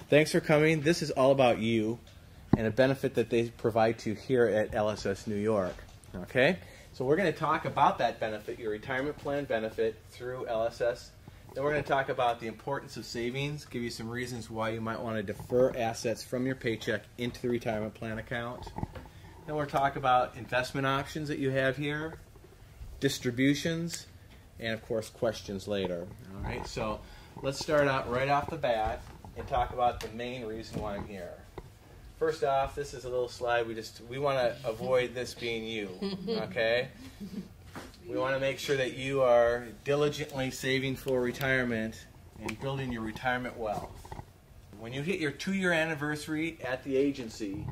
Thanks for coming. This is all about you and a benefit that they provide to you here at LSS New York. Okay? So we're going to talk about that benefit, your retirement plan benefit through LSS. Then we're going to talk about the importance of savings, give you some reasons why you might want to defer assets from your paycheck into the retirement plan account. Then we'll talk about investment options that you have here, distributions, and of course questions later. All right, so let's start out right off the bat and talk about the main reason why I'm here. First off, this is a little slide. We want to avoid this being you, okay? We want to make sure that you are diligently saving for retirement and building your retirement wealth. When you hit your 2-year anniversary at the agency,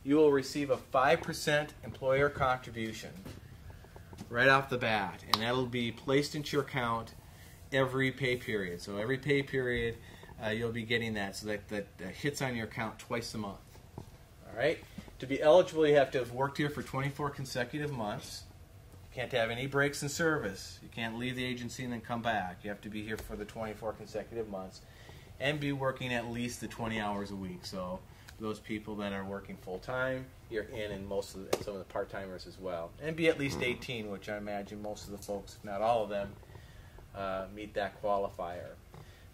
you will receive a 5% employer contribution right off the bat, and that'll be placed into your account every pay period. So every pay period, you'll be getting that, so that hits on your account twice a month. All right. To be eligible, you have to have worked here for 24 consecutive months. You can't have any breaks in service. You can't leave the agency and then come back. You have to be here for the 24 consecutive months and be working at least the 20 hours a week. So those people that are working full-time, you're in, and some of the part-timers as well. And be at least 18, which I imagine most of the folks, if not all of them, meet that qualifier.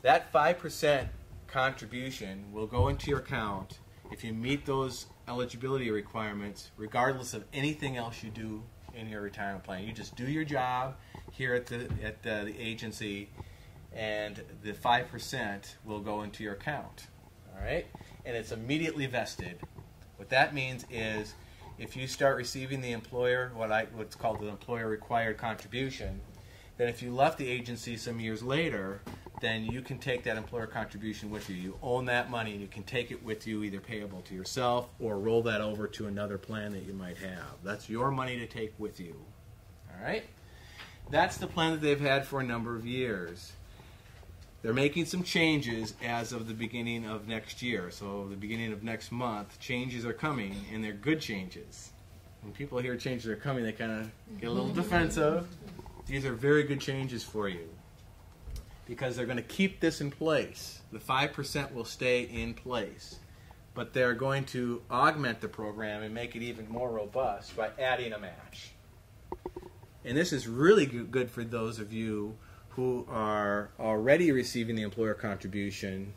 That 5% contribution will go into your account if you meet those eligibility requirements, regardless of anything else you do in your retirement plan. You just do your job here at the agency, and the 5% will go into your account. All right, and it's immediately vested. What that means is, if you start receiving the employer, what's called the employer required contribution, then if you left the agency some years later, then you can take that employer contribution with you. You own that money, and you can take it with you, either payable to yourself or roll that over to another plan that you might have. That's your money to take with you. All right? That's the plan that they've had for a number of years. They're making some changes as of the beginning of next year. So the beginning of next month, changes are coming, and they're good changes. When people hear changes are coming, they kind of get a little defensive. These are very good changes for you, because they're going to keep this in place. The 5% will stay in place, but they're going to augment the program and make it even more robust by adding a match. And this is really good for those of you who are already receiving the employer contribution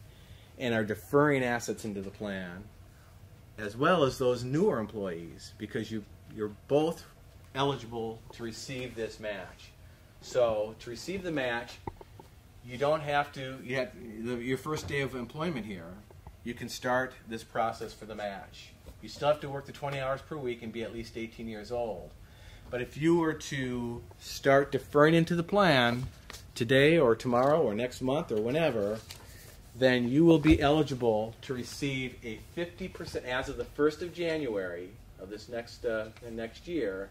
and are deferring assets into the plan, as well as those newer employees, because you're both eligible to receive this match. So to receive the match, you don't have to, your first day of employment here, you can start this process for the match. You still have to work the 20 hours per week and be at least 18 years old. But if you were to start deferring into the plan today or tomorrow or next month or whenever, then you will be eligible to receive a 50%, as of the 1st of January of this next year,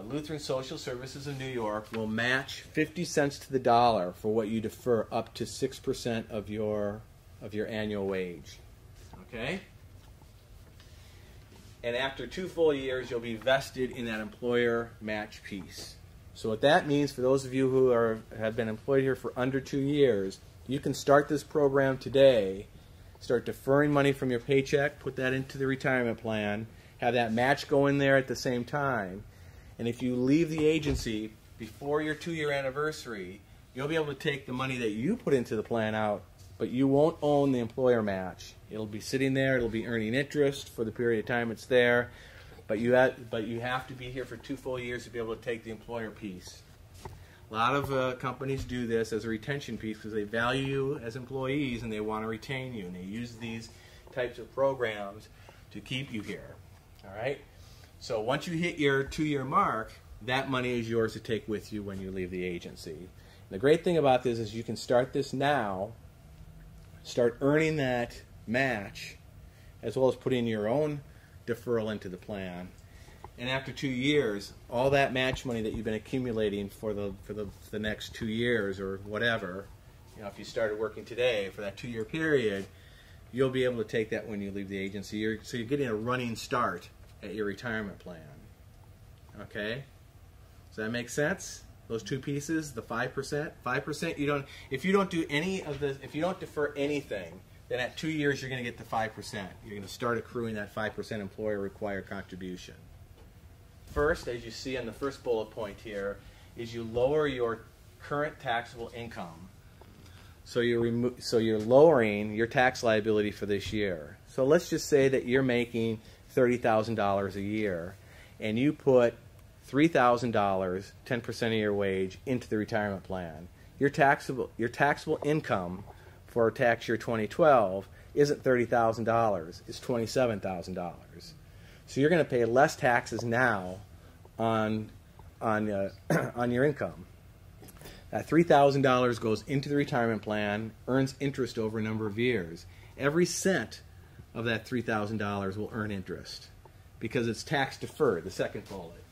Lutheran Social Services of New York will match 50 cents to the dollar for what you defer up to 6% of your annual wage. Okay? And after 2 full years, you'll be vested in that employer match piece. So what that means for those of you who have been employed here for under 2 years, you can start this program today, start deferring money from your paycheck, put that into the retirement plan, have that match go in there at the same time. And if you leave the agency before your 2-year anniversary, you'll be able to take the money that you put into the plan out, but you won't own the employer match. It'll be sitting there. It'll be earning interest for the period of time it's there, but you have to be here for 2 full years to be able to take the employer piece. A lot of companies do this as a retention piece because they value you as employees and they want to retain you, and they use these types of programs to keep you here. All right? So once you hit your 2-year mark, that money is yours to take with you when you leave the agency. And the great thing about this is you can start this now, start earning that match, as well as putting your own deferral into the plan. And after 2 years, all that match money that you've been accumulating for the next 2 years or whatever, if you started working today for that 2-year period, you'll be able to take that when you leave the agency. So you're getting a running start at your retirement plan. Okay? Does that make sense? those two pieces, the 5%. 5%, you don't, if you don't do any of this, if you don't defer anything, then at 2 years you're going to get the 5%. You're going to start accruing that 5% employer required contribution. First, as you see on the first bullet point here, is you lower your current taxable income. So you're lowering your tax liability for this year. So let's just say that you're making $30,000 a year, and you put $3,000, 10% of your wage, into the retirement plan. Your taxable income for tax year 2012 isn't $30,000, it's $27,000. So you're going to pay less taxes now on your income. That $3,000 goes into the retirement plan, earns interest over a number of years. Every cent of that $3,000 will earn interest because it's tax deferred, the second bullet.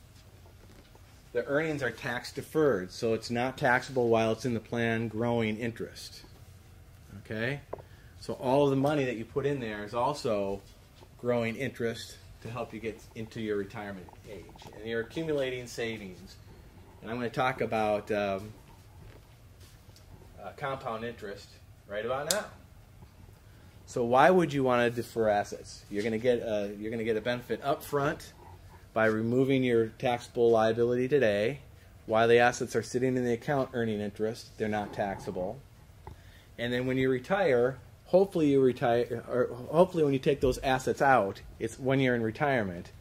The earnings are tax deferred, so it's not taxable while it's in the plan growing interest. Okay? So all of the money that you put in there is also growing interest to help you get into your retirement age. And you're accumulating savings. And I'm going to talk about compound interest right about now. So why would you want to defer assets? You're going to get a benefit up front by removing your taxable liability today. While the assets are sitting in the account earning interest, they're not taxable. And then when you retire, hopefully when you take those assets out, it's when you're in retirement,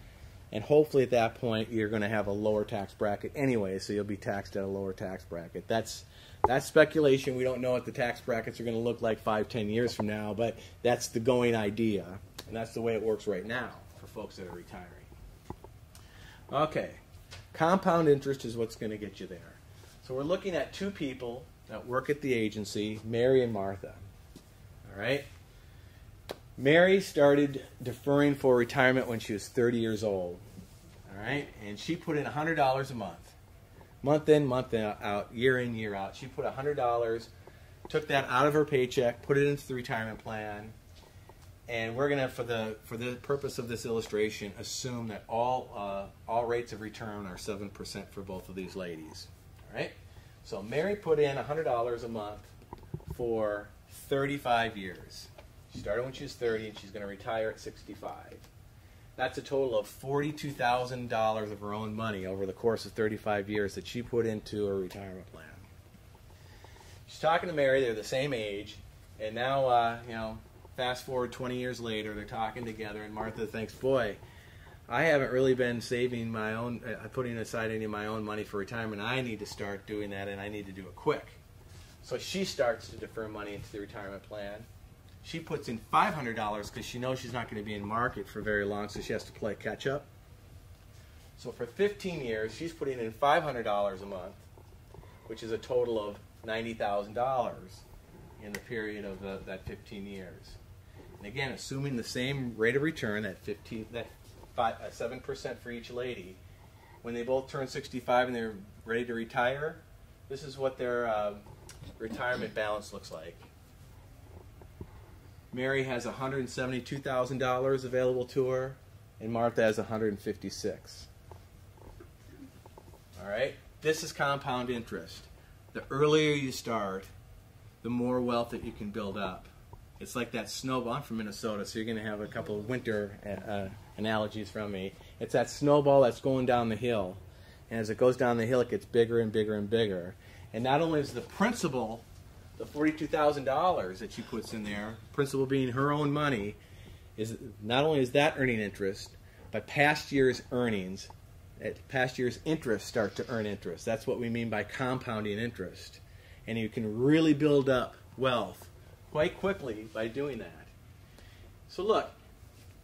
and hopefully at that point you're going to have a lower tax bracket anyway, so you'll be taxed at a lower tax bracket. That's speculation. We don't know what the tax brackets are going to look like 5-10 years from now, but that's the going idea, and that's the way it works right now for folks that are retiring. Okay, compound interest is what's going to get you there. So we're looking at two people that work at the agency, Mary and Martha. All right? Mary started deferring for retirement when she was 30 years old. All right? And she put in $100 a month in, month out, year in, year out. She put $100, took that out of her paycheck, put it into the retirement plan, and we're going to, for the purpose of this illustration, assume that all rates of return are 7% for both of these ladies. All right? So Mary put in $100 a month for 35 years. She started when she was 30, and she's going to retire at 65. That's a total of $42,000 of her own money over the course of 35 years that she put into her retirement plan. She's talking to Mary. They're the same age, and now, fast forward 20 years later, they're talking together, and Martha thinks, boy, I haven't really been saving my own, putting aside any of my own money for retirement. I need to start doing that, and I need to do it quick. So she starts to defer money into the retirement plan. She puts in $500 because she knows she's not going to be in market for very long, so she has to play catch up. So for 15 years, she's putting in $500 a month, which is a total of $90,000 in the period of that 15 years. And again, assuming the same rate of return, that 7% for each lady, when they both turn 65 and they're ready to retire, this is what their retirement balance looks like. Mary has $172,000 available to her, and Martha has $156,000. All right? This is compound interest. The earlier you start, the more wealth that you can build up. It's like that snowball. I'm from Minnesota, so you're going to have a couple of winter analogies from me. It's that snowball that's going down the hill. And as it goes down the hill, it gets bigger and bigger and bigger. And not only is the principal, the $42,000 that she puts in there, principal being her own money, is not only is that earning interest, but past year's earnings, past year's interest start to earn interest. That's what we mean by compounding interest. And you can really build up wealth quite quickly by doing that. So look,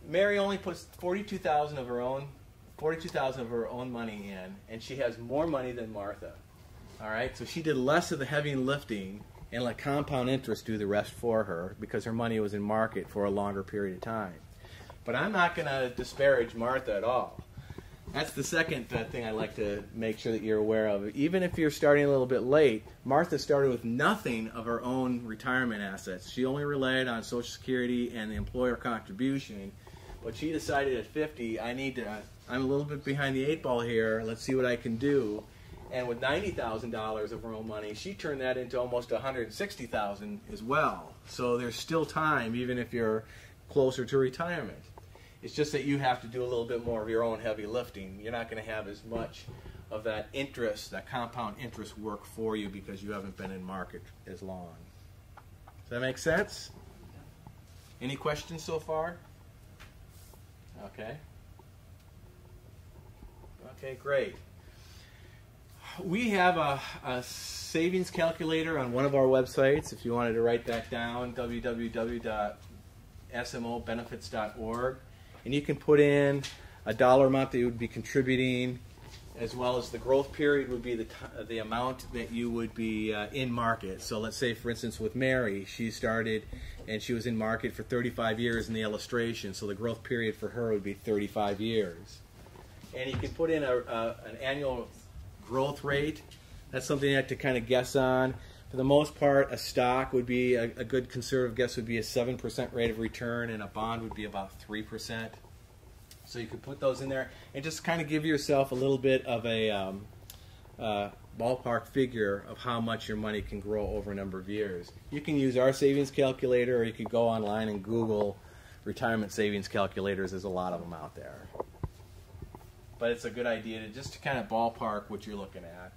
Mary only puts $42,000 of her own money in, and she has more money than Martha. All right, so she did less of the heavy lifting and let compound interest do the rest for her because her money was in market for a longer period of time. But I'm not going to disparage Martha at all. That's the second thing I'd like to make sure that you're aware of. Even if you're starting a little bit late, Martha started with nothing of her own retirement assets. She only relied on Social Security and the employer contribution. But she decided at 50, I'm a little bit behind the 8 ball here. Let's see what I can do. And with $90,000 of her own money, she turned that into almost $160,000 as well. So there's still time, even if you're closer to retirement. It's just that you have to do a little bit more of your own heavy lifting. You're not going to have as much of that interest, that compound interest work for you because you haven't been in market as long. Does that make sense? Any questions so far? Okay. Okay, great. We have a savings calculator on one of our websites. If you wanted to write that down, www.smobenefits.org. And you can put in a dollar amount that you would be contributing, as well as the growth period would be the amount that you would be in market. So let's say, for instance, with Mary, she started and she was in market for 35 years in the illustration. So the growth period for her would be 35 years. And you can put in an annual growth rate. That's something you have to kind of guess on. For the most part, a stock would be, a good conservative guess would be a 7% rate of return, and a bond would be about 3%. So you could put those in there and just kind of give yourself a little bit of a ballpark figure of how much your money can grow over a number of years. You can use our savings calculator, or you could go online and Google retirement savings calculators. There's a lot of them out there. But it's a good idea to just kind of ballpark what you're looking at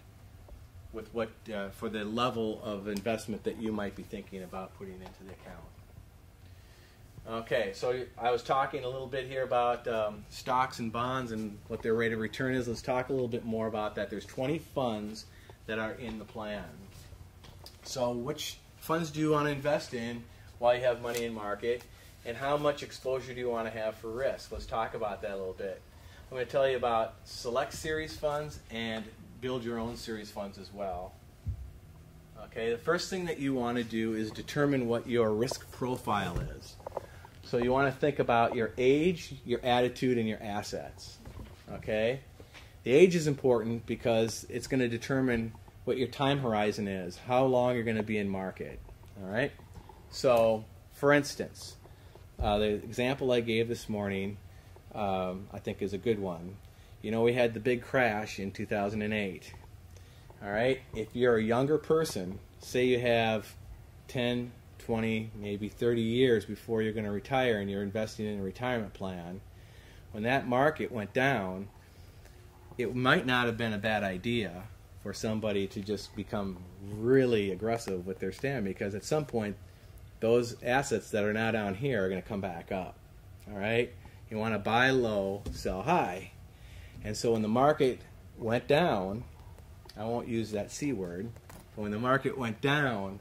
with what for the level of investment that you might be thinking about putting into the account. Okay, so I was talking a little bit here about stocks and bonds and what their rate of return is. Let's talk a little bit more about that. There's 20 funds that are in the plan. So which funds do you want to invest in while you have money in market, and how much exposure do you want to have for risk? Let's talk about that a little bit. I'm going to tell you about select series funds and build your own series funds as well. Okay, the first thing that you want to do is determine what your risk profile is. So you want to think about your age, your attitude, and your assets. Okay? The age is important because it's going to determine what your time horizon is, how long you're going to be in market. All right? So, for instance, the example I gave this morning, I think is a good one. You know, we had the big crash in 2008. All right? If you're a younger person, say you have 10, 20, maybe 30 years before you're going to retire and you're investing in a retirement plan, when that market went down, it might not have been a bad idea for somebody to just become really aggressive with their stand, because at some point those assets that are now down here are going to come back up. All right? You want to buy low, sell high. And so when the market went down, I won't use that C word, but when the market went down,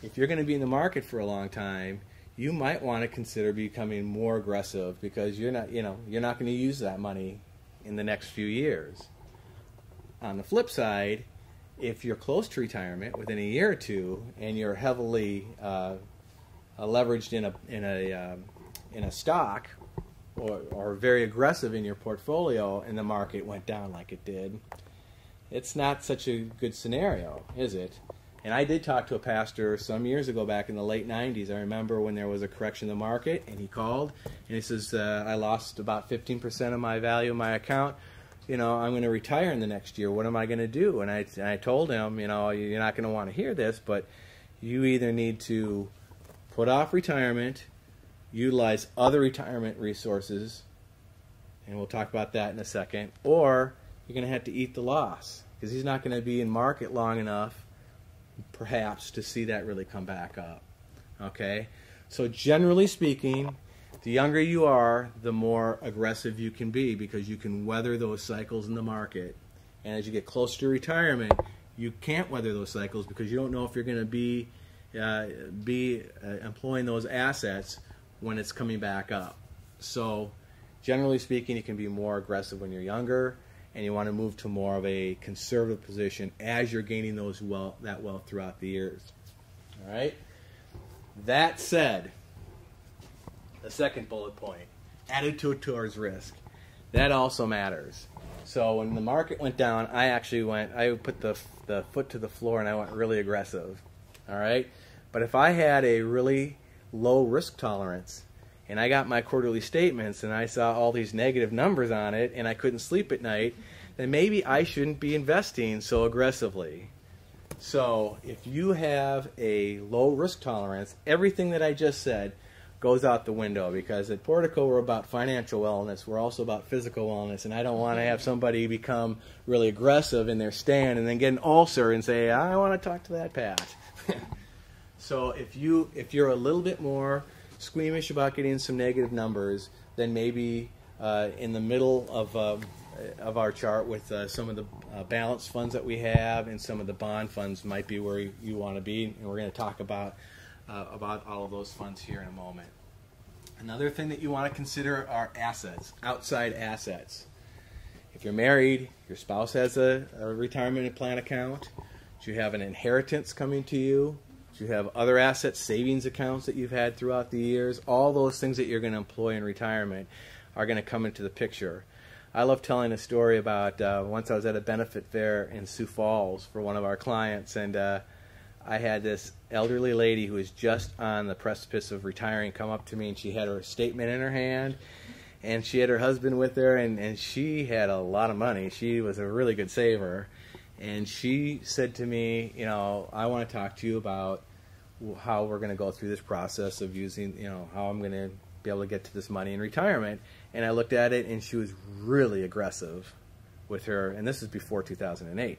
if you're going to be in the market for a long time, you might want to consider becoming more aggressive, because you're not going to use that money in the next few years. On the flip side, if you're close to retirement within a year or two and you're heavily leveraged in a stock, or very aggressive in your portfolio, and the market went down like it did, it's not such a good scenario, is it? And I did talk to a pastor some years ago, back in the late 90s. I remember when there was a correction in the market, and he called, and he says, I lost about 15% of my value of my account. You know, I'm going to retire in the next year. What am I going to do? And I told him, you know, you're not going to want to hear this, but you either need to put off retirement, utilize other retirement resources, and we'll talk about that in a second, or you're going to have to eat the loss, because he's not going to be in market long enough perhaps to see that really come back up. Okay? So generally speaking, the younger you are, the more aggressive you can be, because you can weather those cycles in the market. And as you get closer to retirement, you can't weather those cycles, because you don't know if you're going to be employing those assets when it's coming back up. So generally speaking, you can be more aggressive when you're younger, and you want to move to more of a conservative position as you're gaining that wealth throughout the years. All right? That said, the second bullet point, attitude towards risk. That also matters. So when the market went down, I put the foot to the floor and I went really aggressive. All right? But if I had a really low risk tolerance, and I got my quarterly statements and I saw all these negative numbers on it, and I couldn't sleep at night, then maybe I shouldn't be investing so aggressively. So if you have a low risk tolerance, everything that I just said goes out the window, because at Portico we're about financial wellness, we're also about physical wellness, and I don't want to have somebody become really aggressive in their stand and then get an ulcer and say, I want to talk to that Pat. So if you're a little bit more squeamish about getting some negative numbers, then maybe in the middle of our chart with some of the balanced funds that we have and some of the bond funds might be where you want to be, and we're going to talk about all of those funds here in a moment. Another thing that you want to consider are assets, outside assets. If you're married, your spouse has a retirement plan account, do you have an inheritance coming to you, do you have other assets, savings accounts that you've had throughout the years, all those things that you're going to employ in retirement are going to come into the picture. I love telling a story about once I was at a benefit fair in Sioux Falls for one of our clients, and I had this elderly lady who was just on the precipice of retiring come up to me, and she had her statement in her hand, and she had her husband with her, and she had a lot of money. She was a really good saver, and she said to me, I want to talk to you about how we're going to go through this process of using, how I'm going to be able to get to this money in retirement. And I looked at it, and she was really aggressive with her, and this is before 2008.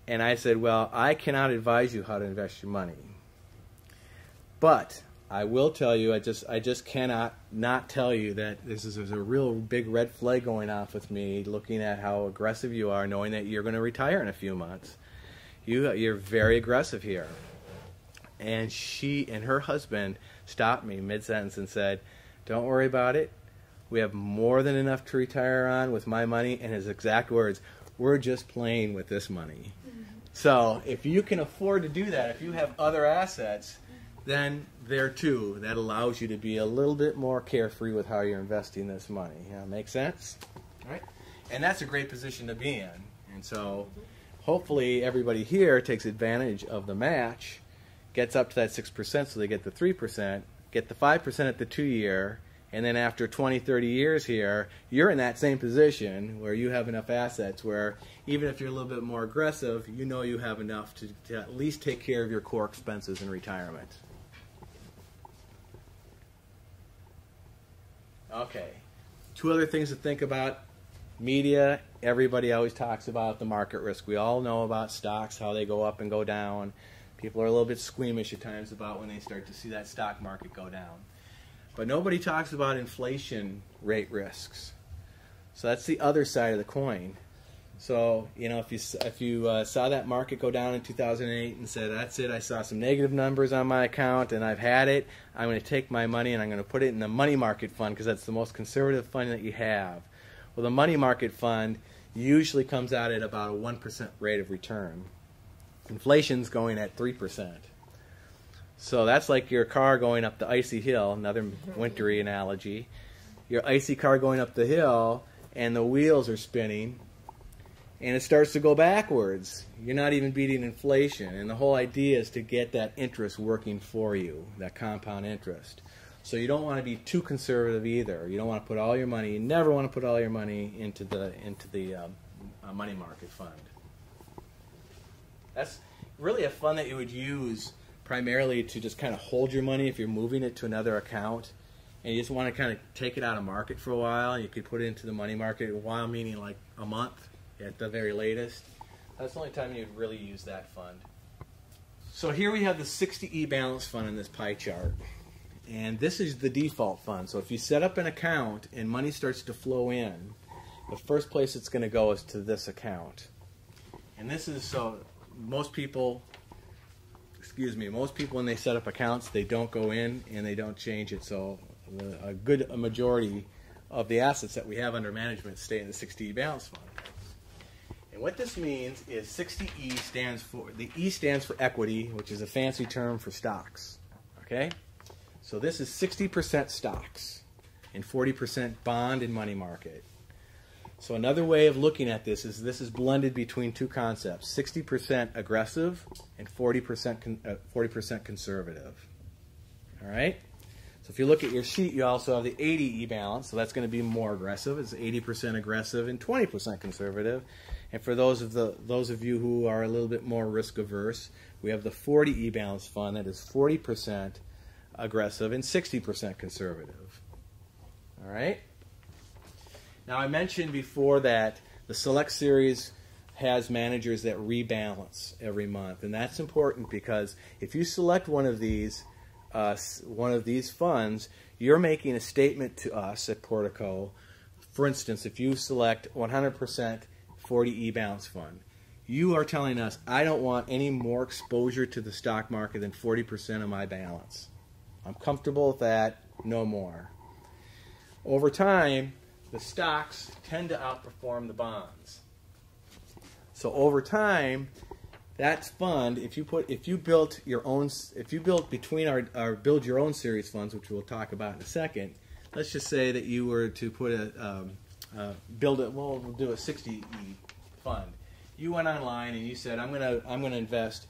And I said, well, I cannot advise you how to invest your money, but I will tell you, I just cannot not tell you that there's a real big red flag going off with me, looking at how aggressive you are, knowing that you're going to retire in a few months. You're very aggressive here. And she and her husband stopped me mid-sentence and said, don't worry about it. We have more than enough to retire on with my money. And his exact words, we're just playing with this money. So if you can afford to do that, if you have other assets, then there too, that allows you to be a little bit more carefree with how you're investing this money. Make sense? All right? And that's a great position to be in. And so hopefully everybody here takes advantage of the match, gets up to that 6%, so they get the 3%, get the 5% at the 2-year, and then after 20, 30 years here, you're in that same position where you have enough assets where even if you're a little bit more aggressive, you have enough to at least take care of your core expenses in retirement. Okay, 2 other things to think about. Media, everybody always talks about the market risk. We all know about stocks, how they go up and go down. People are a little bit squeamish at times about when they start to see that stock market go down. But nobody talks about inflation rate risks. So that's the other side of the coin. So, if you saw that market go down in 2008 and said, that's it, I saw some negative numbers on my account and I've had it, I'm going to take my money and I'm going to put it in the money market fund because that's the most conservative fund that you have. Well, the money market fund usually comes out at about a 1% rate of return. Inflation's going at 3%. So that's like your car going up the icy hill, another wintry analogy. Your icy car going up the hill and the wheels are spinning and it starts to go backwards. You're not even beating inflation. And the whole idea is to get that interest working for you, that compound interest. So you don't want to be too conservative either. You don't want to put all your money, you never want to put all your money into the money market fund. That's really a fund that you would use primarily to just kind of hold your money if you're moving it to another account and you just want to kind of take it out of market for a while. You could put it into the money market a while, meaning like a month at the very latest. That's the only time you'd really use that fund. So here we have the 60E balance fund in this pie chart. And this is the default fund. So if you set up an account and money starts to flow in, the first place it's going to go is to this account. And this is so most people when they set up accounts, they don't go in and they don't change it. So a majority of the assets that we have under management stay in the 60E balance fund. And what this means is 60E stands for, the E stands for equity, which is a fancy term for stocks. Okay? So this is 60% stocks and 40% bond and money market. So another way of looking at this is blended between 2 concepts, 60% aggressive and 40% conservative. All right? So if you look at your sheet, you also have the 80E balance, so that's going to be more aggressive. It's 80% aggressive and 20% conservative. And for those of you who are a little bit more risk averse, we have the 40E balance fund that is 40% aggressive and 60% conservative. All right? Now I mentioned before that the Select Series has managers that rebalance every month, and that's important because if you select one of these funds, you're making a statement to us at Portico. For instance, if you select 100% 40E balance fund, you are telling us, I don't want any more exposure to the stock market than 40% of my balance. I'm comfortable with that, no more. Over time, the stocks tend to outperform the bonds. So over time, that fund, if you built between our build your own series funds, which we'll talk about in a second, let's just say that you were to put we'll do a 60E fund. You went online and you said, I'm gonna invest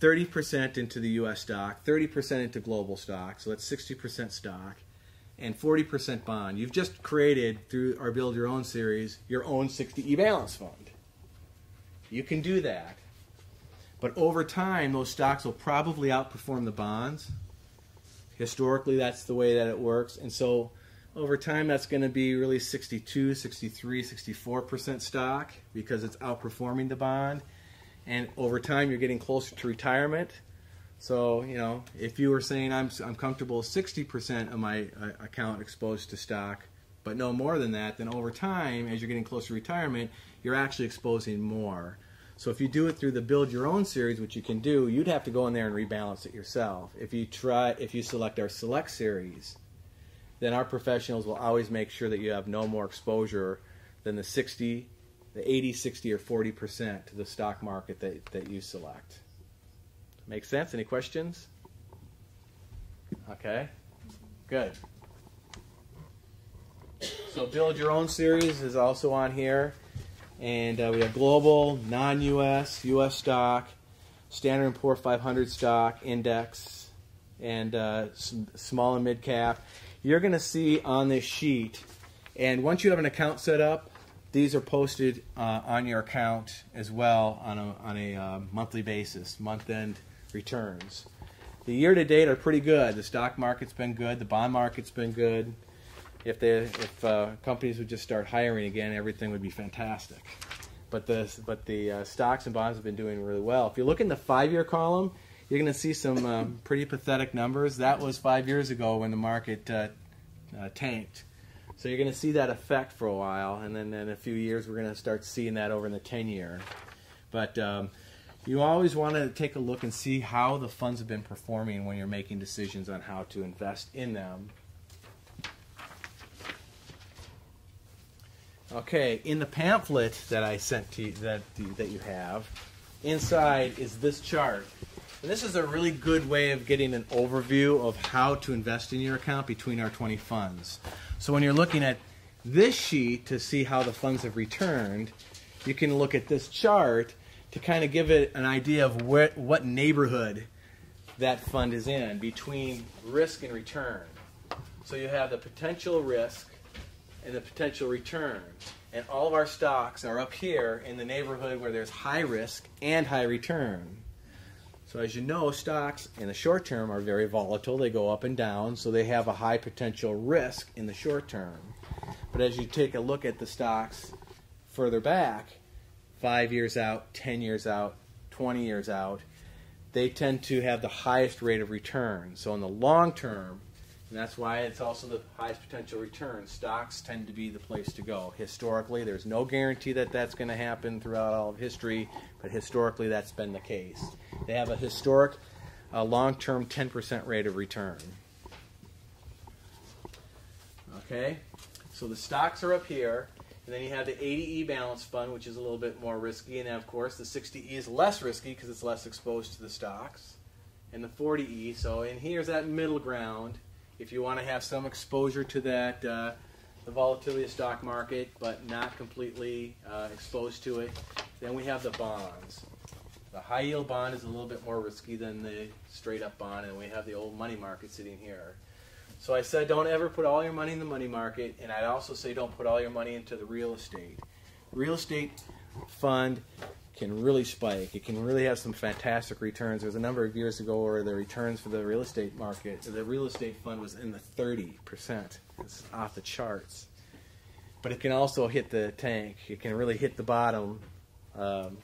30% into the U.S. stock, 30% into global stock, so that's 60% stock, and 40% bond. You've just created, through our Build Your Own series, your own 60E balance fund. You can do that. But over time, those stocks will probably outperform the bonds. Historically, that's the way that it works. And so over time, that's going to be really 62, 63, 64% stock because it's outperforming the bond. And over time, you're getting closer to retirement. So, you know, if you were saying I'm comfortable with 60% of my account exposed to stock, but no more than that, then over time, as you're getting closer to retirement, you're actually exposing more. So if you do it through the Build Your Own series, which you can do, you'd have to go in there and rebalance it yourself. If you select our Select series, then our professionals will always make sure that you have no more exposure than the 60, the 80, 60, or 40% to the stock market that you select. Make sense? Any questions? Okay, good. So Build Your Own series is also on here. And we have global, non-U.S., U.S. stock, Standard & Poor's 500 stock, index, and small and mid cap. You're going to see on this sheet, and once you have an account set up, these are posted on your account as well on a monthly basis, month-end returns. The year-to-date are pretty good. The stock market's been good. The bond market's been good. If companies would just start hiring again, everything would be fantastic. But the stocks and bonds have been doing really well. If you look in the 5-year column, you're going to see some pretty pathetic numbers. That was 5 years ago when the market tanked. So you're going to see that effect for a while, and then in a few years we're going to start seeing that over in the 10-year. But you always want to take a look and see how the funds have been performing when you're making decisions on how to invest in them. Okay, in the pamphlet that I sent to you, that you have, inside is this chart. And this is a really good way of getting an overview of how to invest in your account between our 20 funds. So when you're looking at this sheet to see how the funds have returned, you can look at this chart to kind of give it an idea of what neighborhood that fund is in between risk and return. So you have the potential risk and the potential return. And all of our stocks are up here in the neighborhood where there's high risk and high return. So as you know, stocks in the short term are very volatile. They go up and down, so they have a high potential risk in the short term. But as you take a look at the stocks further back, 5 years out, 10 years out, 20 years out, they tend to have the highest rate of return. So in the long term, and that's why it's also the highest potential return, stocks tend to be the place to go. Historically, there's no guarantee that that's going to happen throughout all of history, but historically that's been the case. They have a historic long-term 10% rate of return. Okay, so the stocks are up here, and then you have the 80E balance fund, which is a little bit more risky, and then of course the 60E is less risky because it's less exposed to the stocks, and the 40E, so in here's that middle ground. If you want to have some exposure to that, the volatility of the stock market, but not completely exposed to it, then we have the bonds. The high yield bond is a little bit more risky than the straight up bond, and we have the old money market sitting here. So I said don't ever put all your money in the money market, and I'd also say don't put all your money into the real estate. Real estate fund can really spike. It can really have some fantastic returns. There was a number of years ago where the returns for the real estate market, the real estate fund was in the 30%. It's off the charts. But it can also hit the tank. It can really hit the bottom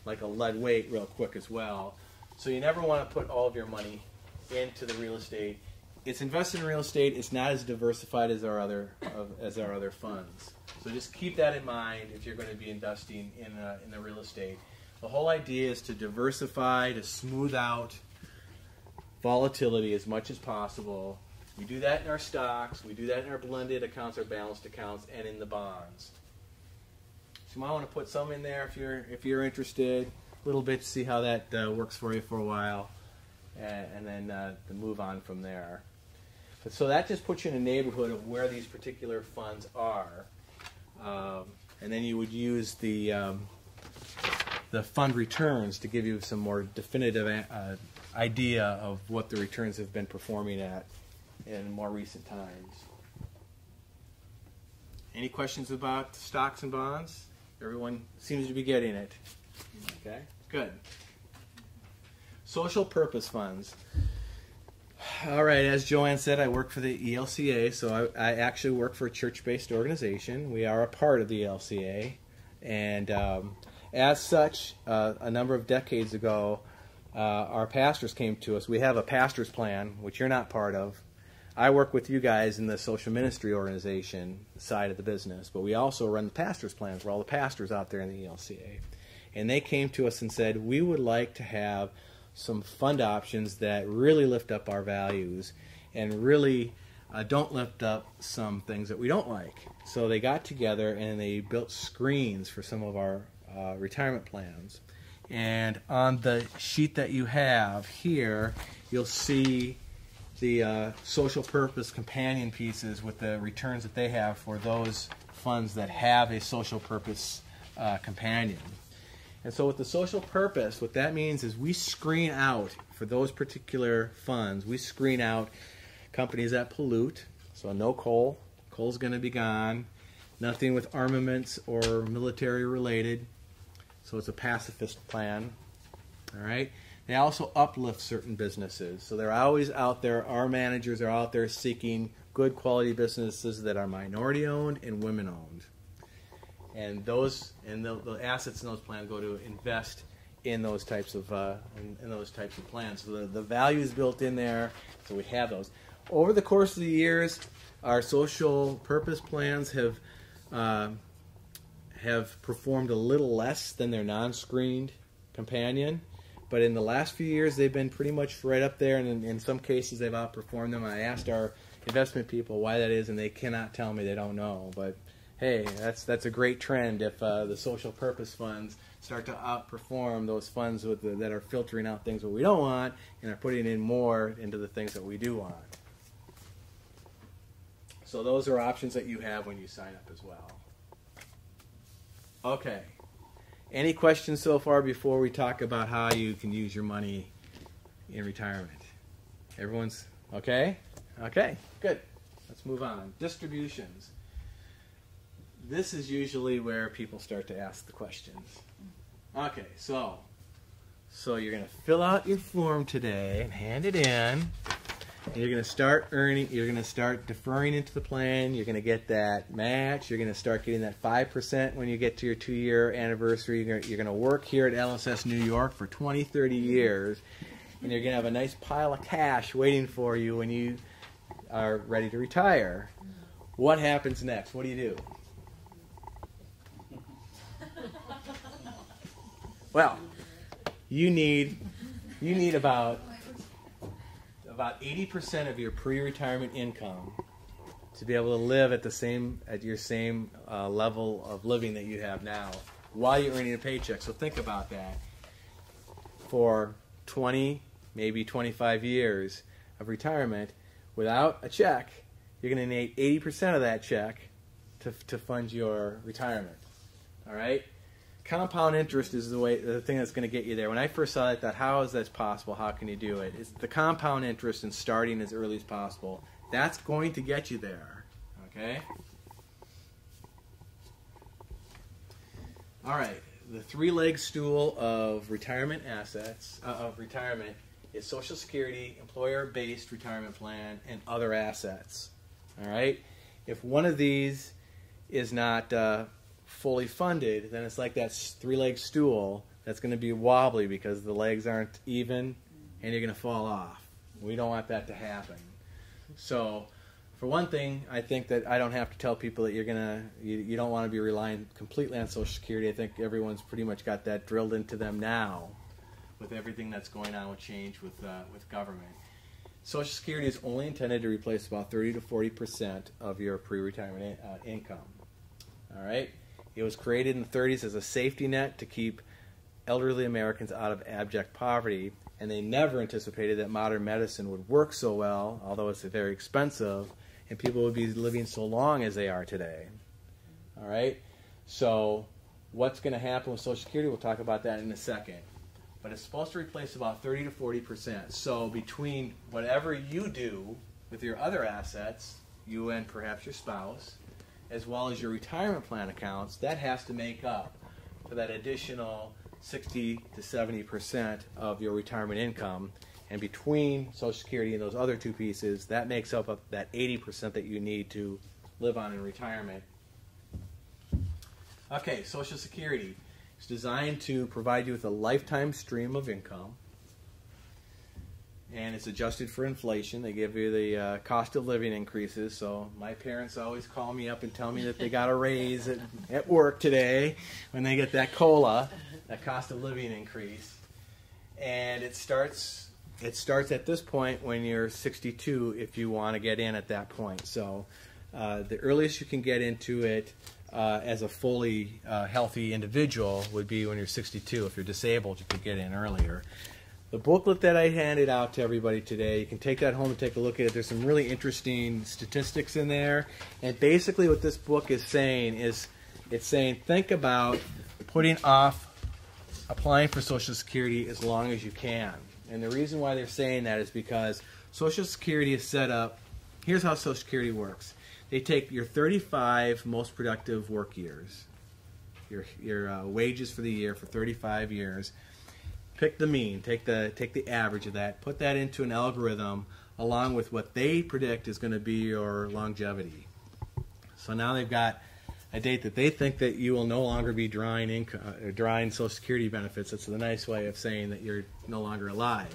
like a lead weight real quick as well. So you never want to put all of your money into the real estate. It's invested in real estate. It's not as diversified as our other funds. So just keep that in mind if you're going to be investing in the real estate. The whole idea is to diversify, to smooth out volatility as much as possible. We do that in our stocks. We do that in our blended accounts, our balanced accounts, and in the bonds. So you might want to put some in there if you're interested, a little bit to see how that works for you for a while, and then move on from there. But so that just puts you in a neighborhood of where these particular funds are, and then you would use the fund returns to give you some more definitive idea of what the returns have been performing at in more recent times. Any questions about stocks and bonds? Everyone seems to be getting it. Okay, good. Social purpose funds. All right, as Joanne said, I work for the ELCA, so I actually work for a church-based organization. We are a part of the ELCA, and as such, a number of decades ago, our pastors came to us. We have a pastor's plan, which you're not part of. I work with you guys in the social ministry organization side of the business, but we also run the pastor's plans for all the pastors out there in the ELCA. And they came to us and said, we would like to have some fund options that really lift up our values and really don't lift up some things that we don't like. So they got together and they built screens for some of our retirement plans. And on the sheet that you have here, you'll see the social purpose companion pieces with the returns that they have for those funds that have a social purpose companion. And so with the social purpose, what that means is we screen out, for those particular funds, we screen out companies that pollute, so no coal. Coal's going to be gone. Nothing with armaments or military related. So it's a pacifist plan. All right. They also uplift certain businesses. So they're always out there. Our managers are out there seeking good quality businesses that are minority owned and women owned. And those the assets in those plans go to invest in those types of plans. So the value is built in there. So we have those. Over the course of the years, our social purpose plans have performed a little less than their non-screened companion, but in the last few years they've been pretty much right up there, and in some cases they've outperformed them. I asked our investment people why that is, and they cannot tell me. They don't know. But hey, that's a great trend if the social purpose funds start to outperform those funds that are filtering out things that we don't want and are putting in more into the things that we do want. So those are options that you have when you sign up as well. Okay. Any questions so far before we talk about how you can use your money in retirement? Everyone's okay? Okay, good. Let's move on. Distributions. This is usually where people start to ask the questions. Okay, so you're going to fill out your form today and hand it in. And you're going to start earning, you're going to start deferring into the plan. You're going to get that match. You're going to start getting that 5% when you get to your 2-year anniversary. You're going to work here at LSS New York for 20, 30 years. And you're going to have a nice pile of cash waiting for you when you are ready to retire. What happens next? What do you do? Well, you need about 80% of your pre-retirement income to be able to live at your same level of living that you have now while you're earning a paycheck. So think about that. For 20, maybe 25 years of retirement without a check, you're going to need 80% of that check to fund your retirement. All right? compound interest is the thing that's going to get you there. When I first saw it, I thought, how is that possible? How can you do it? It's the compound interest and starting as early as possible. That's going to get you there. Okay? All right. The three-leg stool of retirement assets, is Social Security, employer-based retirement plan, and other assets. All right? If one of these is not fully funded, then it's like that three-leg stool that's going to be wobbly because the legs aren't even and you're going to fall off. We don't want that to happen. So, for one thing, I think that I don't have to tell people that you don't want to be relying completely on Social Security. I think everyone's pretty much got that drilled into them now with everything that's going on with change with government. Social Security is only intended to replace about 30 to 40% of your pre-retirement income. All right? It was created in the 30s as a safety net to keep elderly Americans out of abject poverty, and they never anticipated that modern medicine would work so well, although it's very expensive, and people would be living so long as they are today. All right? So what's going to happen with Social Security? We'll talk about that in a second. But it's supposed to replace about 30 to 40%. So between whatever you do with your other assets, you and perhaps your spouse, as well as your retirement plan accounts, that has to make up for that additional 60 to 70% of your retirement income. And between Social Security and those other two pieces, that makes up that 80% that you need to live on in retirement. Okay, Social Security. It's designed to provide you with a lifetime stream of income, and it's adjusted for inflation. They give you the cost of living increases, so my parents always call me up and tell me that they got a raise at work today when they get that COLA, that cost of living increase. And it starts at this point when you're 62 if you want to get in at that point. So the earliest you can get into it as a fully healthy individual would be when you're 62. If you're disabled, you could get in earlier. The booklet that I handed out to everybody today, you can take that home and take a look at it. There's some really interesting statistics in there. And basically what this book is saying is, it's saying think about putting off applying for Social Security as long as you can. And the reason why they're saying that is because Social Security is set up, here's how Social Security works. They take your 35 most productive work years, your wages for the year for 35 years, pick the mean, take the average of that, put that into an algorithm along with what they predict is going to be your longevity. So now they've got a date that they think that you will no longer be drawing Social Security benefits. That's a nice way of saying that you're no longer alive.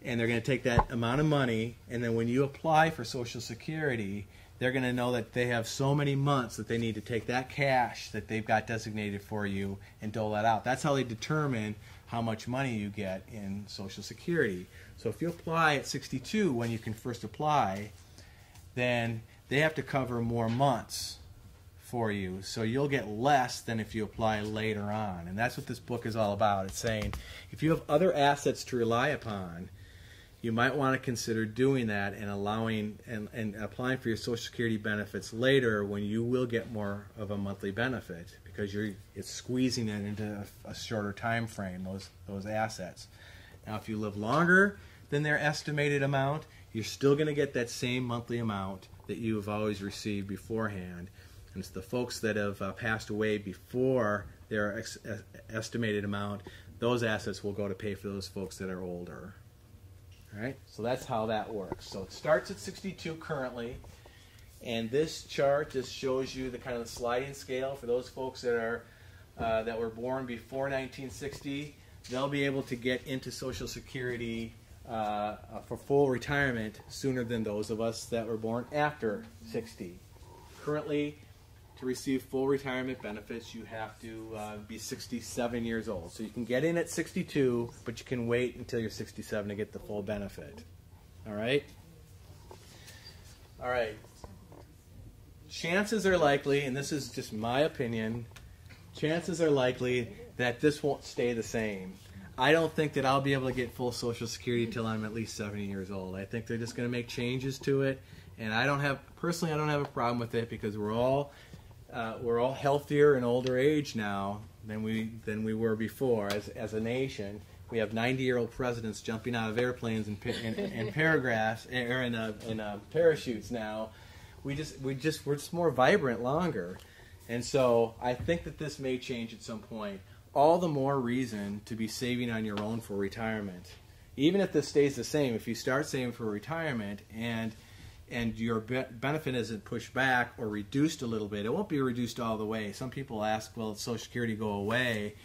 And they're going to take that amount of money, and then when you apply for Social Security, they're going to know that they have so many months that they need to take that cash that they've got designated for you and dole that out. That's how they determine how much money you get in Social Security. So if you apply at 62 when you can first apply, then they have to cover more months for you. So you'll get less than if you apply later on. And that's what this book is all about. It's saying if you have other assets to rely upon, you might want to consider doing that and allowing and applying for your Social Security benefits later when you will get more of a monthly benefit because it's squeezing it into a shorter time frame, those assets. Now if you live longer than their estimated amount, you're still going to get that same monthly amount that you have always received beforehand. And it's the folks that have passed away before their estimated amount, those assets will go to pay for those folks that are older. All right, so that's how that works. So it starts at 62 currently, and this chart just shows you the kind of sliding scale for those folks that are that were born before 1960. They'll be able to get into Social Security for full retirement sooner than those of us that were born after 60. Currently, to receive full retirement benefits, you have to be 67 years old. So you can get in at 62, but you can wait until you're 67 to get the full benefit. All right? All right. Chances are likely, and this is just my opinion, chances are likely that this won't stay the same. I don't think that I'll be able to get full Social Security until I'm at least 70 years old. I think they're just going to make changes to it, and personally I don't have a problem with it because we're all healthier in older age now than we were before as a nation. We have 90-year-old presidents jumping out of airplanes in paragraphs or in parachutes now. We're just more vibrant longer, and so I think that this may change at some point. All the more reason to be saving on your own for retirement. Even if this stays the same, if you start saving for retirement and your benefit isn't pushed back or reduced a little bit, it won't be reduced all the way. Some people ask, will Social Security go away?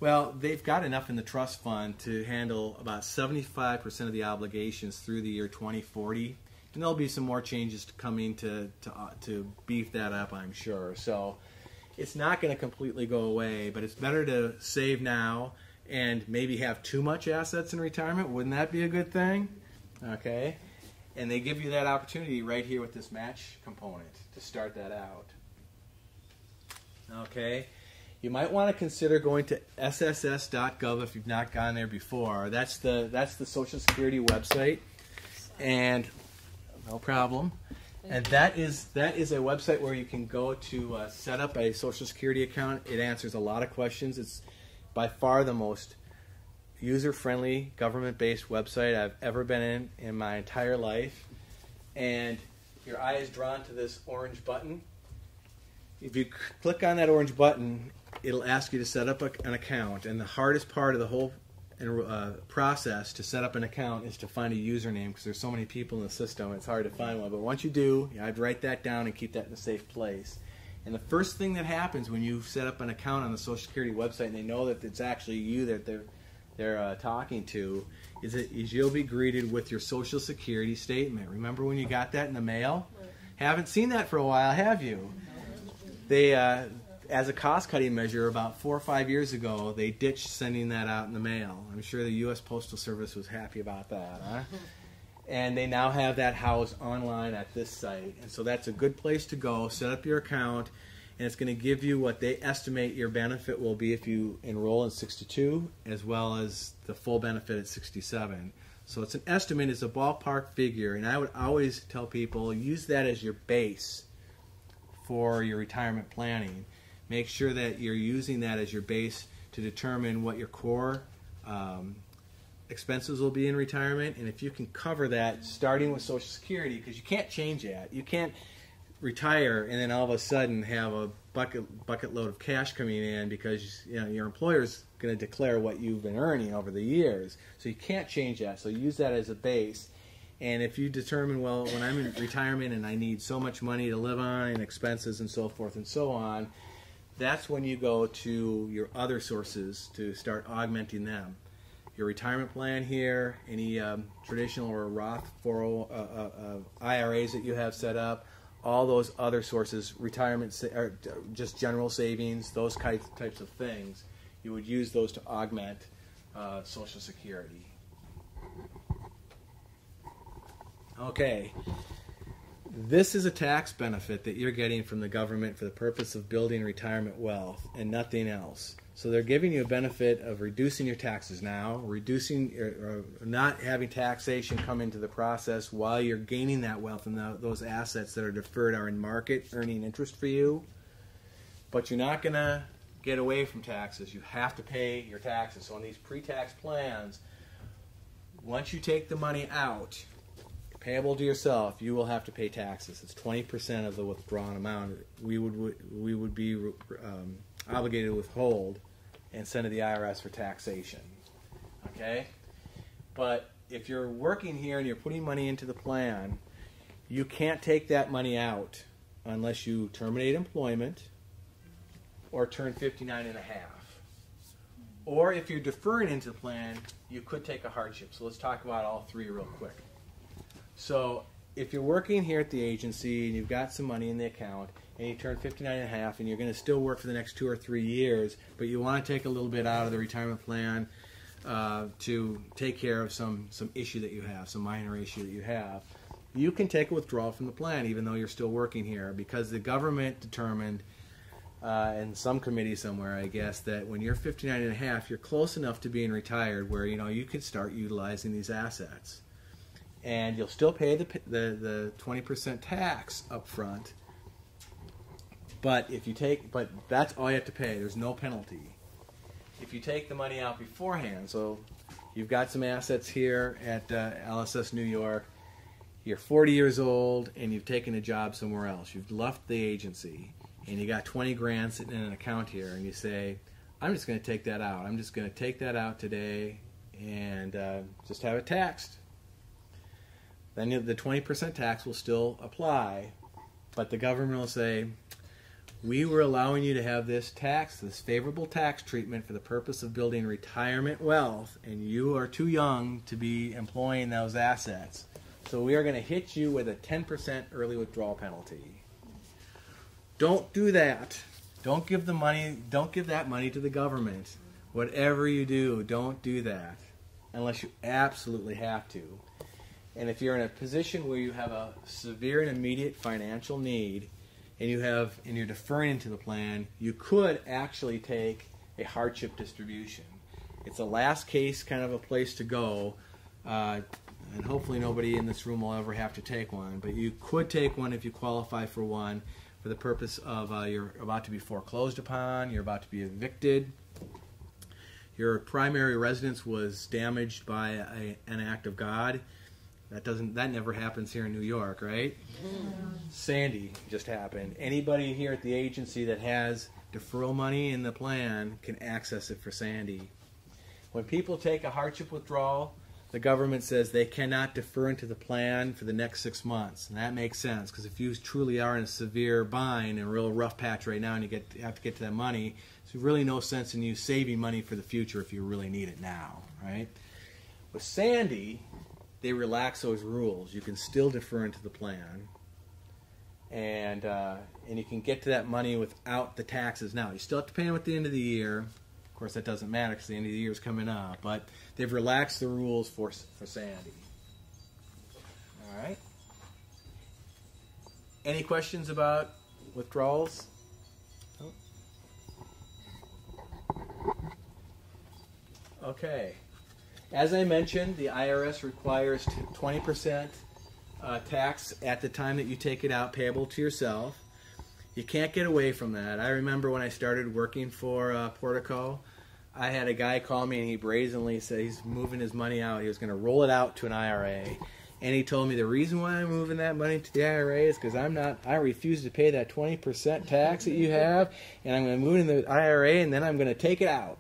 Well, they've got enough in the trust fund to handle about 75% of the obligations through the year 2040, and there'll be some more changes coming to beef that up, I'm sure. So it's not going to completely go away, but it's better to save now and maybe have too much assets in retirement. Wouldn't that be a good thing? Okay. And they give you that opportunity right here with this match component to start that out. Okay. You might want to consider going to sss.gov if you've not gone there before. That's the Social Security website, and no problem. And that is a website where you can go to set up a Social Security account. It answers a lot of questions. It's by far the most user-friendly, government-based website I've ever been in my entire life. And your eye is drawn to this orange button. If you click on that orange button, it'll ask you to set up an account. And the hardest part of the whole process to set up an account is to find a username, because there's so many people in the system, it's hard to find one. But once you do, I'd write that down and keep that in a safe place. And the first thing that happens when you set up an account on the Social Security website and they know that it's actually you that they're talking to, is you'll be greeted with your Social Security statement. Remember when you got that in the mail? Haven't seen that for a while, have you? They, as a cost-cutting measure, about 4 or 5 years ago, they ditched sending that out in the mail. I'm sure the U.S. Postal Service was happy about that, huh? And they now have that housed online at this site. And so that's a good place to go. Set up your account, and it's going to give you what they estimate your benefit will be if you enroll in 62, as well as the full benefit at 67. So it's an estimate, it's a ballpark figure, and I would always tell people, use that as your base for your retirement planning. Make sure that you're using that as your base to determine what your core expenses will be in retirement, and if you can cover that starting with Social Security, because you can't change that. You can't retire and then all of a sudden have a bucket load of cash coming in, because your employer's going to declare what you've been earning over the years. So you can't change that. So use that as a base. And if you determine, well, when I'm in retirement and I need so much money to live on and expenses and so forth and so on, that's when you go to your other sources to start augmenting them. Your retirement plan here, any traditional or Roth 401 IRAs that you have set up, all those other sources, retirement or just general savings, those types of things, you would use those to augment Social Security. Okay, this is a tax benefit that you're getting from the government for the purpose of building retirement wealth and nothing else. So they're giving you a benefit of reducing your taxes now, reducing or not having taxation come into the process while you're gaining that wealth, and those assets that are deferred are in market earning interest for you. But you're not going to get away from taxes. You have to pay your taxes. So on these pre-tax plans, once you take the money out, payable to yourself, you will have to pay taxes. It's 20% of the withdrawn amount. We would be obligated to withhold and send to the IRS for taxation. Okay? But if you're working here and you're putting money into the plan, you can't take that money out unless you terminate employment or turn 59 and a half. Or if you're deferring into the plan, you could take a hardship. So let's talk about all three real quick. So if you're working here at the agency and you've got some money in the account and you turn 59 and a half and you're going to still work for the next 2 or 3 years, but you want to take a little bit out of the retirement plan to take care of some issue that you have, some minor issue that you have, you can take a withdrawal from the plan even though you're still working here, because the government determined in some committee somewhere, I guess, that when you're 59 and a half, you're close enough to being retired where you could start utilizing these assets. And you'll still pay the 20% tax up front, but that's all you have to pay. There's no penalty. if you take the money out beforehand, so you've got some assets here at LSS New York, you're 40 years old and you've taken a job somewhere else. You've left the agency and you got 20 grand sitting in an account here, and you say, I'm just going to take that out. I'm just going to take that out today and just have it taxed. Then the 20% tax will still apply, but the government will say, we were allowing you to have this tax, this favorable tax treatment for the purpose of building retirement wealth, and you are too young to be employing those assets. So we are going to hit you with a 10% early withdrawal penalty. Don't do that. Don't give the money. Don't give that money to the government. Whatever you do, don't do that unless you absolutely have to. And if you're in a position where you have a severe and immediate financial need, and you're deferring into the plan, you could actually take a hardship distribution. It's a last case kind of a place to go, and hopefully nobody in this room will ever have to take one. But you could take one if you qualify for one, for the purpose of you're about to be foreclosed upon, you're about to be evicted, your primary residence was damaged by an act of God. That never happens here in New York, right? Sandy just happened. Anybody here at the agency that has deferral money in the plan can access it for Sandy. When people take a hardship withdrawal, the government says they cannot defer into the plan for the next 6 months. And that makes sense, because if you truly are in a severe bind and a real rough patch right now and you have to get to that money, there's really no sense in you saving money for the future if you really need it now, right? With Sandy, they relax those rules. You can still defer into the plan, and you can get to that money without the taxes. Now, you still have to pay them at the end of the year. Of course, that doesn't matter because the end of the year is coming up, but they've relaxed the rules for Sandy. All right. Any questions about withdrawals? No? Okay. As I mentioned, the IRS requires 20% tax at the time that you take it out, payable to yourself. You can't get away from that. I remember when I started working for Portico, I had a guy call me and he brazenly said he's moving his money out. He was going to roll it out to an IRA. And he told me the reason why I'm moving that money to the IRA is because I refuse to pay that 20% tax that you have, and I'm going to move it in the IRA and then I'm going to take it out.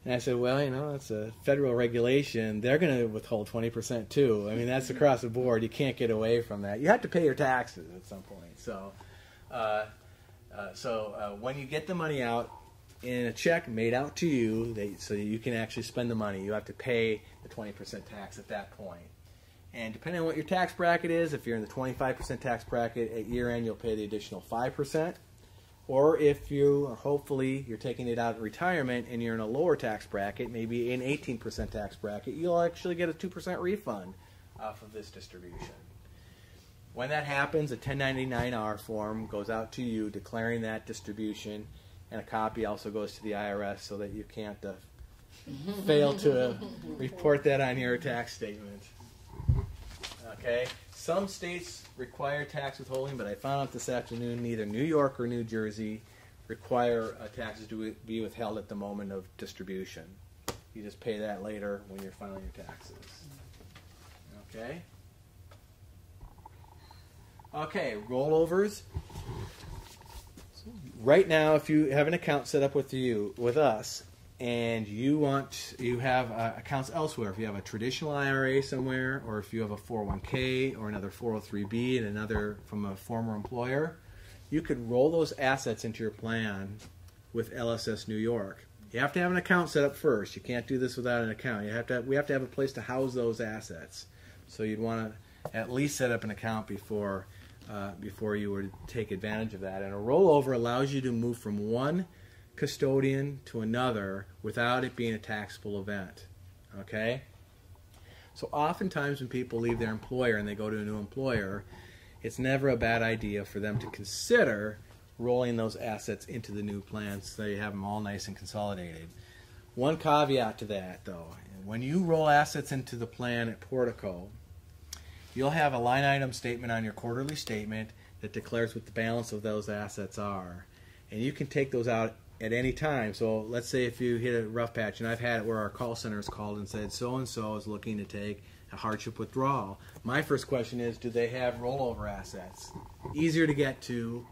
And I said, well, it's a federal regulation. They're going to withhold 20% too. I mean, that's across the board. You can't get away from that. You have to pay your taxes at some point. So when you get the money out in a check made out to you, so that you can actually spend the money, you have to pay the 20% tax at that point. And depending on what your tax bracket is, if you're in the 25% tax bracket, at year end you'll pay the additional 5%. Or if hopefully you're taking it out in retirement and you're in a lower tax bracket, maybe an 18% tax bracket, you'll actually get a 2% refund off of this distribution. When that happens, a 1099-R form goes out to you declaring that distribution, and a copy also goes to the IRS so that you can't fail to report that on your tax statement. Okay? Some states require tax withholding, but I found out this afternoon neither New York or New Jersey require taxes to be withheld at the moment of distribution. You just pay that later when you're filing your taxes. Okay? Okay, rollovers. Right now, if you have an account set up with us, and you have accounts elsewhere, if you have a traditional IRA somewhere, or if you have a 401k or another 403b and another from a former employer, you could roll those assets into your plan with LSS New York. You have to have an account set up first. You can't do this without an account. We have to have a place to house those assets. So you'd want to at least set up an account before you would take advantage of that. And a rollover allows you to move from one custodian to another without it being a taxable event. Okay? So oftentimes when people leave their employer and they go to a new employer, it's never a bad idea for them to consider rolling those assets into the new plan so you have them all nice and consolidated. One caveat to that, though. When you roll assets into the plan at Portico, you'll have a line item statement on your quarterly statement that declares what the balance of those assets are. And you can take those out at any time. So let's say if you hit a rough patch, and I've had it where our call center has called and said so-and-so is looking to take a hardship withdrawal. My first question is, do they have rollover assets? Easier to get to.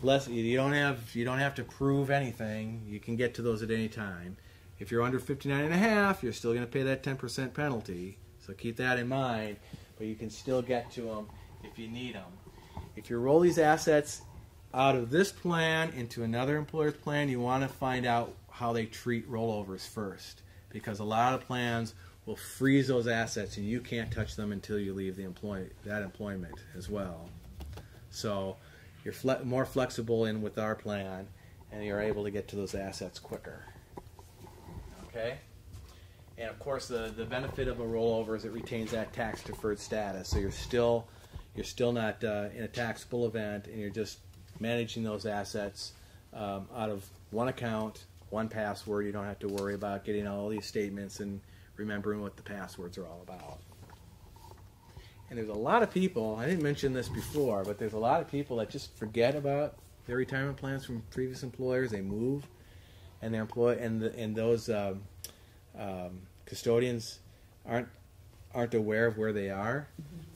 Less, you don't have to prove anything. You can get to those at any time. If you're under 59.5, you're still going to pay that 10% penalty. So keep that in mind. But you can still get to them if you need them. If you roll these assets out of this plan into another employer's plan, you want to find out how they treat rollovers first, because a lot of plans will freeze those assets and you can't touch them until you leave the employment as well. So you're more flexible in with our plan, and you're able to get to those assets quicker. Okay? And of course, the benefit of a rollover is it retains that tax deferred status. So you're still not in a taxable event, and you're just managing those assets out of one account, one password. You don't have to worry about getting all these statements and remembering what the passwords are all about. And there's a lot of people, I didn't mention this before, but there's a lot of people that just forget about their retirement plans from previous employers. They move, and their those custodians aren't aware of where they are.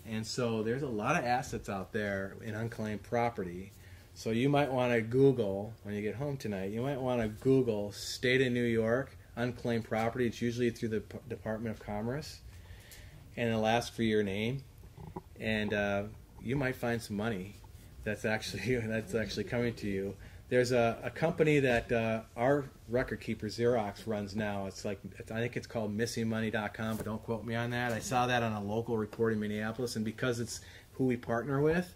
And so there's a lot of assets out there in unclaimed property. So you might want to Google, when you get home tonight, you might want to Google State of New York unclaimed property. It's usually through the Department of Commerce, and it'll ask for your name, and you might find some money that's actually coming to you. There's a company that our record keeper Xerox runs now. I think it's called missingmoney.com, but don't quote me on that. I saw that on a local report in Minneapolis, and because it's who we partner with,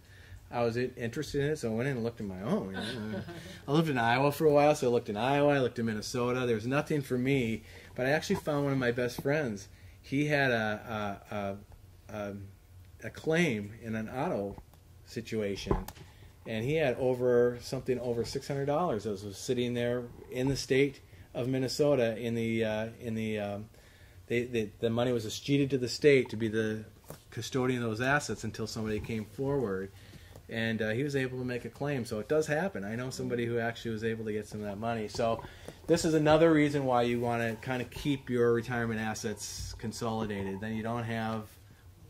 I was interested in it, so I went in and looked at my own. I lived in Iowa for a while, so I looked in Iowa, I looked in Minnesota. There was nothing for me, but I actually found one of my best friends. He had a claim in an auto situation, and he had over $600 that was sitting there in the state of Minnesota. The money was escheated to the state to be the custodian of those assets until somebody came forward. And he was able to make a claim. So it does happen. I know somebody who actually was able to get some of that money. So this is another reason why you want to kind of keep your retirement assets consolidated. Then you don't have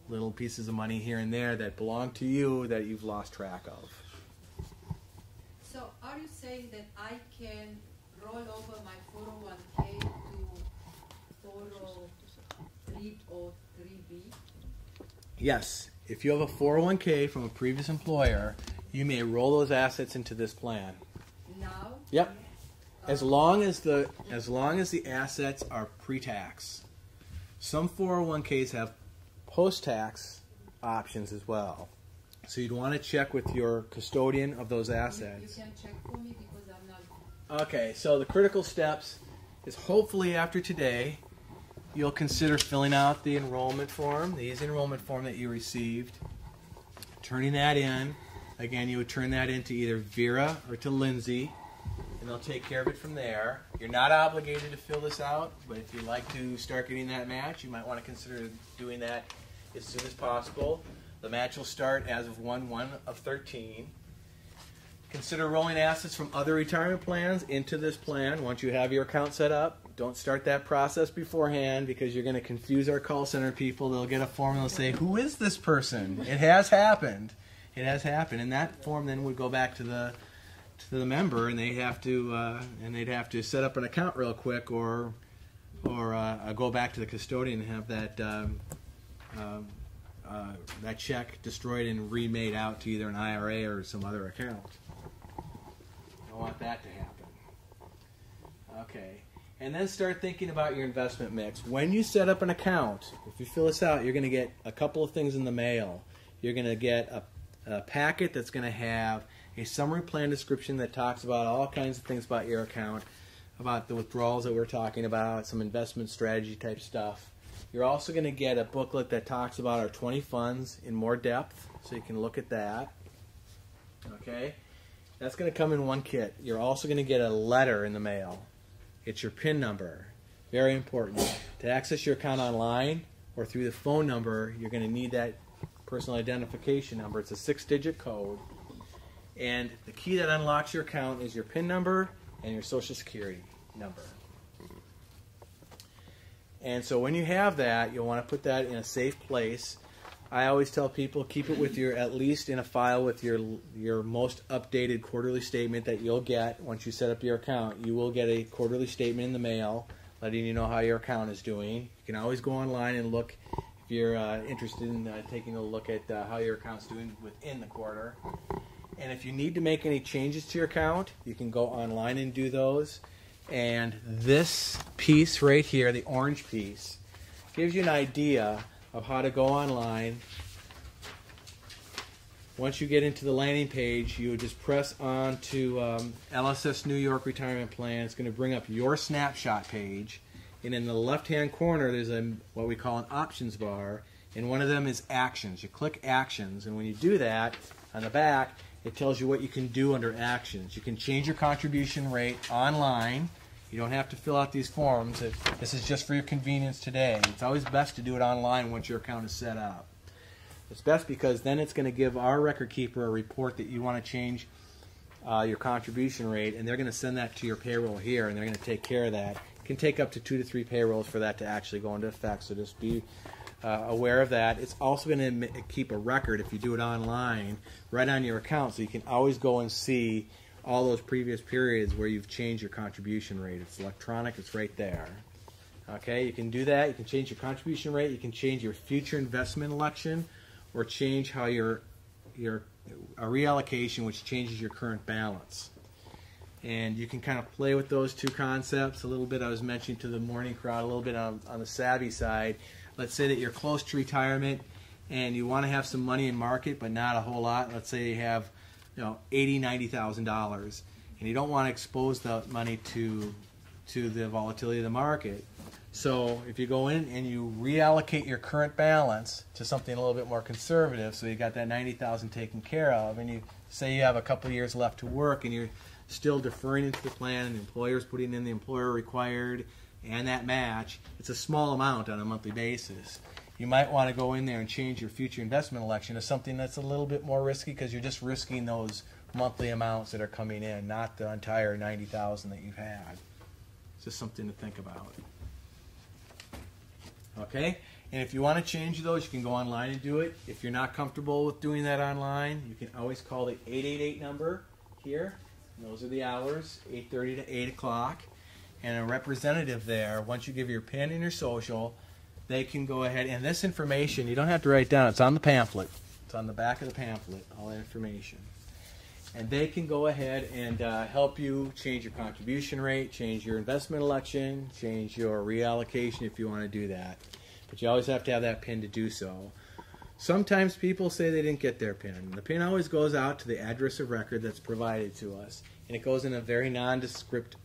little pieces of money here and there that belong to you that you've lost track of. So are you saying that I can roll over my 401k to 403b? Yes. If you have a 401k from a previous employer, you may roll those assets into this plan. Now? Yep. As long as the assets are pre-tax. Some 401ks have post-tax options as well. So you'd want to check with your custodian of those assets. You can check for me because I'm not. Okay, so the critical steps is hopefully after today, you'll consider filling out the enrollment form, the easy enrollment form that you received, turning that in. Again, you would turn that in to either Vera or to Lindsay, and they'll take care of it from there. You're not obligated to fill this out, but if you'd like to start getting that match, you might want to consider doing that as soon as possible. The match will start as of 1/1/13. Consider rolling assets from other retirement plans into this plan once you have your account set up. Don't start that process beforehand because you're going to confuse our call center people. They'll get a form and they'll say, "Who is this person?" It has happened. It has happened, and that form then would go back to the member, and they'd have to set up an account real quick, or go back to the custodian and have that check destroyed and remade out to either an IRA or some other account. I want that to happen. Okay. And then start thinking about your investment mix. When you set up an account, if you fill this out, you're going to get a couple of things in the mail. You're going to get a packet that's going to have a summary plan description that talks about all kinds of things about your account, about the withdrawals that we're talking about, some investment strategy type stuff. You're also going to get a booklet that talks about our 20 funds in more depth, so you can look at that. Okay? That's going to come in one kit. You're also going to get a letter in the mail. It's your PIN number. Very important. To access your account online or through the phone number, you're going to need that personal identification number. It's a 6-digit code. And the key that unlocks your account is your PIN number and your Social Security number. And so when you have that, you'll want to put that in a safe place. I always tell people keep it with your, at least in a file with your most updated quarterly statement that you'll get once you set up your account. You will get a quarterly statement in the mail letting you know how your account is doing. You can always go online and look if you're interested in taking a look at how your account's doing within the quarter. And if you need to make any changes to your account, you can go online and do those. And this piece right here, the orange piece, gives you an idea of how to go online. Once you get into the landing page, you would just press on to LSS New York Retirement Plan. It's going to bring up your snapshot page. And in the left-hand corner, there's what we call an options bar. And one of them is actions. You click actions. And when you do that, on the back, it tells you what you can do under actions. You can change your contribution rate online. You don't have to fill out these forms. This is just for your convenience today. It's always best to do it online once your account is set up. It's best because then it's going to give our record keeper a report that you want to change your contribution rate, and they're going to send that to your payroll here, and they're going to take care of that. It can take up to 2 to 3 payrolls for that to actually go into effect, so just be aware of that. It's also going to keep a record if you do it online right on your account, so you can always go and see all those previous periods where you've changed your contribution rate. It's electronic, it's right there. Okay, you can do that. You can change your contribution rate, you can change your future investment election, or change how your a reallocation, which changes your current balance. And you can kind of play with those two concepts a little bit. I was mentioning to the morning crowd a little bit on the savvy side. Let's say that you're close to retirement and you want to have some money in market, but not a whole lot. Let's say you have $80,000, $90,000, and you don't want to expose the money to the volatility of the market. So if you go in and you reallocate your current balance to something a little bit more conservative, so you got that $90,000 taken care of, and you say you have a couple of years left to work, and you're still deferring into the plan, and the employer's putting in the employer required and that match, it's a small amount on a monthly basis. You might want to go in there and change your future investment election to something that's a little bit more risky, because you're just risking those monthly amounts that are coming in, not the entire $90,000 that you've had. It's just something to think about. Okay? And if you want to change those, you can go online and do it. If you're not comfortable with doing that online, you can always call the 888 number here. And those are the hours, 8:30 to 8 o'clock. And a representative there, once you give your PIN and your social, they can go ahead, and this information, you don't have to write it down, it's on the pamphlet. It's on the back of the pamphlet, all that information. And they can go ahead and help you change your contribution rate, change your investment election, change your reallocation if you want to do that. But you always have to have that PIN to do so. Sometimes people say they didn't get their PIN. The PIN always goes out to the address of record that's provided to us. And it goes in a very nondescript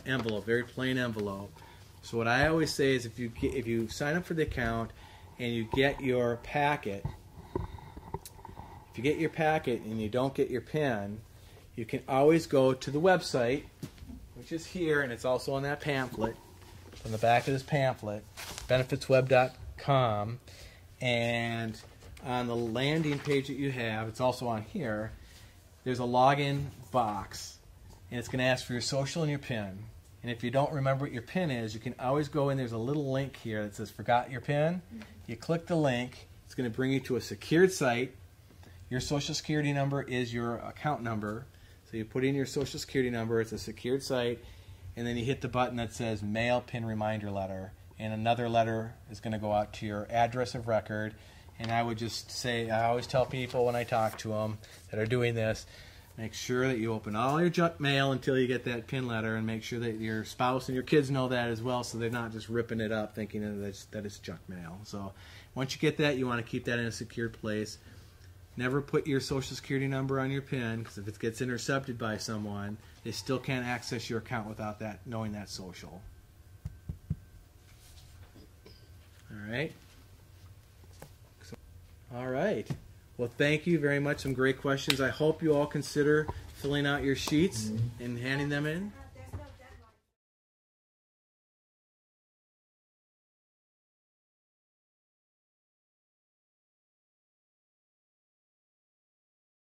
envelope, very plain envelope. So what I always say is if you sign up for the account and you get your packet, if you get your packet and you don't get your PIN, you can always go to the website, which is here, and it's also on that pamphlet, on the back of this pamphlet, benefitsweb.com, and on the landing page that you have, it's also on here, there's a login box, and it's going to ask for your social and your PIN. And if you don't remember what your PIN is, you can always go in. There's a little link here that says forgot your PIN. You click the link. It's going to bring you to a secured site. Your Social Security number is your account number. So you put in your Social Security number. It's a secured site. And then you hit the button that says Mail PIN Reminder Letter. And another letter is going to go out to your address of record. And I would just say, I always tell people when I talk to them that are doing this, make sure that you open all your junk mail until you get that PIN letter, and make sure that your spouse and your kids know that as well, so they're not just ripping it up thinking that it's junk mail. So once you get that, you want to keep that in a secure place. Never put your Social Security number on your PIN, because if it gets intercepted by someone, they still can't access your account without that knowing that social. All right. All right. Well, thank you very much. Some great questions. I hope you all consider filling out your sheets and handing them in.